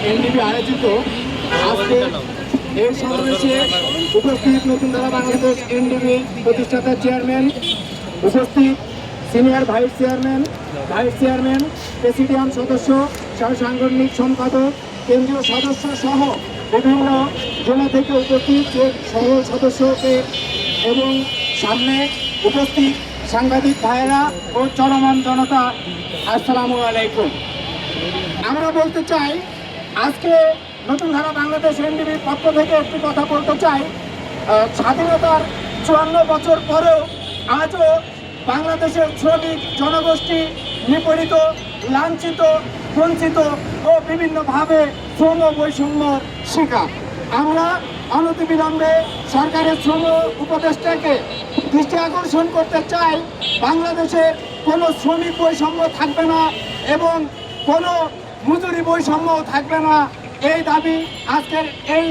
NDB আয়োজিত আজকে এই সমাবেশে উপস্থিত নতুনধারা বাংলাদেশ এনডিবি প্রতিষ্ঠাতা চেয়ারম্যান, উপস্থিত সিনিয়র ভাইস চেয়ারম্যান, প্রেসিডিয়াম সদস্য, সহ সাংগঠনিক সম্পাদক, কেন্দ্রীয় সদস্য সহ বিভিন্ন জেলা থেকে উপস্থিত সকল সদস্যকে এবং সামনে উপস্থিত সাংবাদিক ভাইয়েরা ও চলমান জনতা, আসসালামু আলাইকুম। আমরা বলতে চাই, আজকে নতুনধারা বাংলাদেশ এনডিবির পক্ষ থেকে একটি কথা বলতে চাই। স্বাধীনতার 54 বছর পরেও আজও বাংলাদেশের শ্রমিক জনগোষ্ঠী নিপীড়িত, লাঞ্ছিত, বঞ্চিত ও বিভিন্নভাবে শ্রম বৈষম্যর শিকার। আমরা অনতিবিলম্বে সরকারের শ্রম উপদেষ্টাকে দৃষ্টি আকর্ষণ করতে চাই, বাংলাদেশের কোনো শ্রমিক বৈষম্য থাকবে না এবং কোনো মজুরি বৈষম্য থাকবে না। এই দাবি আজকের এই